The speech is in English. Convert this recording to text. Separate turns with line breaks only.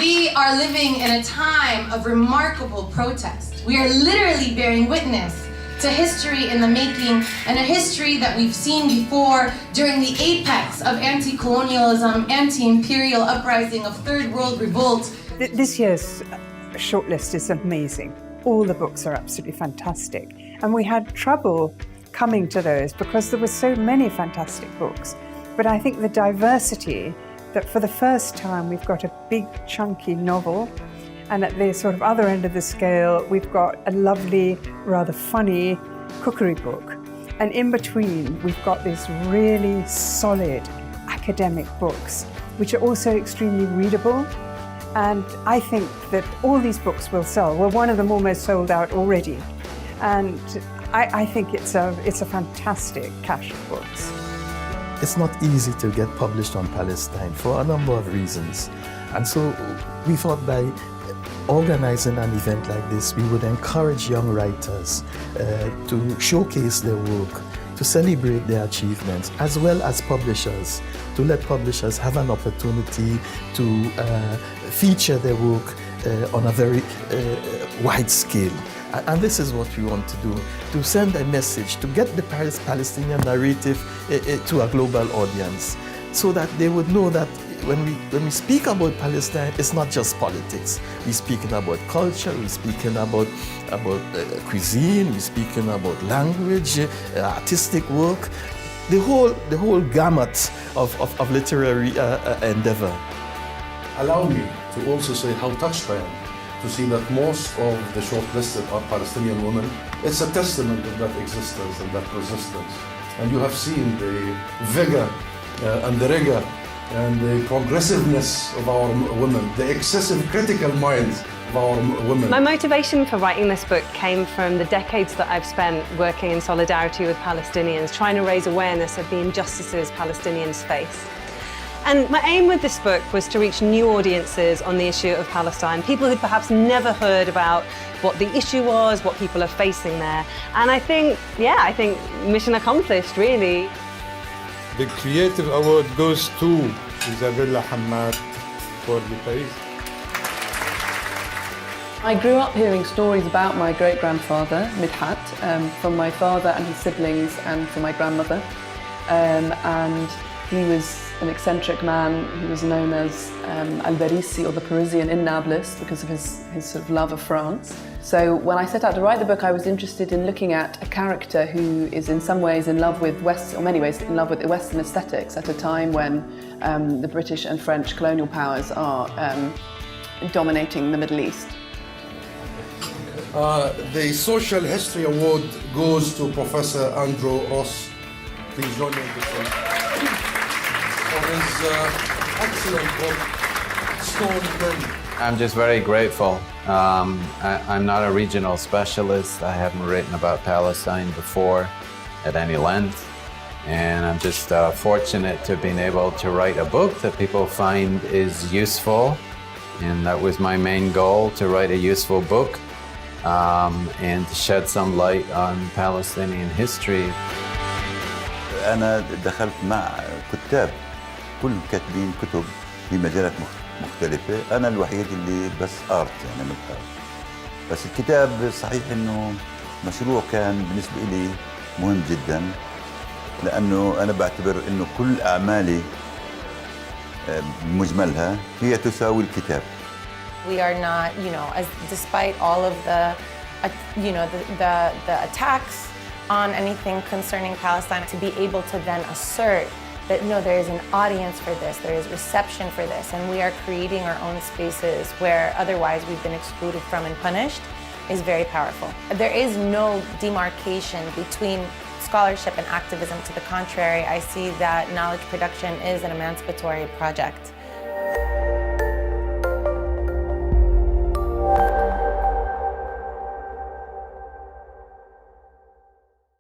We are living in a time of remarkable protest. We are literally bearing witness to history in the making, and a history that we've seen before during the apex of anti-colonialism, anti-imperial uprising, of Third World revolt.
This year's shortlist is amazing. All the books are absolutely fantastic. And we had trouble coming to those because there were so many fantastic books. But I think the diversity, that for the first time we've got a big chunky novel, and at the sort of other end of the scale we've got a lovely, rather funny cookery book. And in between we've got these really solid academic books which are also extremely readable. And I think that all these books will sell. Well, one of them almost sold out already. And I think it's a fantastic cache of books.
It's not easy to get published on Palestine for a number of reasons. And so we thought by organizing an event like this, we would encourage young writers to showcase their work, to celebrate their achievements, as well as publishers, to let publishers have an opportunity to feature their work on a very wide scale. And this is what we want to do, to send a message, to get the Palestinian narrative to a global audience, so that they would know that when we speak about Palestine, it's not just politics. We're speaking about culture, we're speaking about cuisine, we're speaking about language, artistic work, the whole gamut of literary endeavor.
Allow me to also say how touched I am to see that most of the shortlisted are Palestinian women. It's a testament of that existence and that resistance. And you have seen the vigor and the rigor and the progressiveness of our women, the excessive critical minds of our women.
My motivation for writing this book came from the decades that I've spent working in solidarity with Palestinians, trying to raise awareness of the injustices Palestinians face. And my aim with this book was to reach new audiences on the issue of Palestine, people who'd perhaps never heard about what the issue was, what people are facing there. And I think mission accomplished, really.
The Creative Award goes to Isabella Hamad for the praise.
I grew up hearing stories about my great-grandfather, Midhat, from my father and his siblings and from my grandmother. And he was an eccentric man who was known as Al-Barisi, or the Parisian, in Nablus because of his sort of love of France. So when I set out to write the book, I was interested in looking at a character who is in some ways in love with many ways in love with Western aesthetics at a time when the British and French colonial powers are dominating the Middle East.
The Social History Award goes to Professor Andrew Ross. Please join me in this one. For his excellent book, Stone Pen.
I'm just very grateful. I'm not a regional specialist. I haven't written about Palestine before at any length. And I'm just fortunate to have been able to write a book that people find is useful. And that was my main goal, to write a useful book and to shed some light on Palestinian history.
أنا دخلت مع كتاب كل كاتبين كتب في مجالات مختلفة. أنا الوحيد اللي بس آرت، يعني من آرت. بس الكتاب صحيح إنه مشروع كان بالنسبة لي مهم جدا، لأنه أنا بعتبر إنه كل أعمالي بمجملها هي تساوي الكتاب.
We are not, despite all of the attacks on anything concerning Palestine, to be able to then assert that there is an audience for this, there is reception for this, and we are creating our own spaces where otherwise we've been excluded from and punished, is very powerful. There is no demarcation between scholarship and activism. To the contrary, I see that knowledge production is an emancipatory project.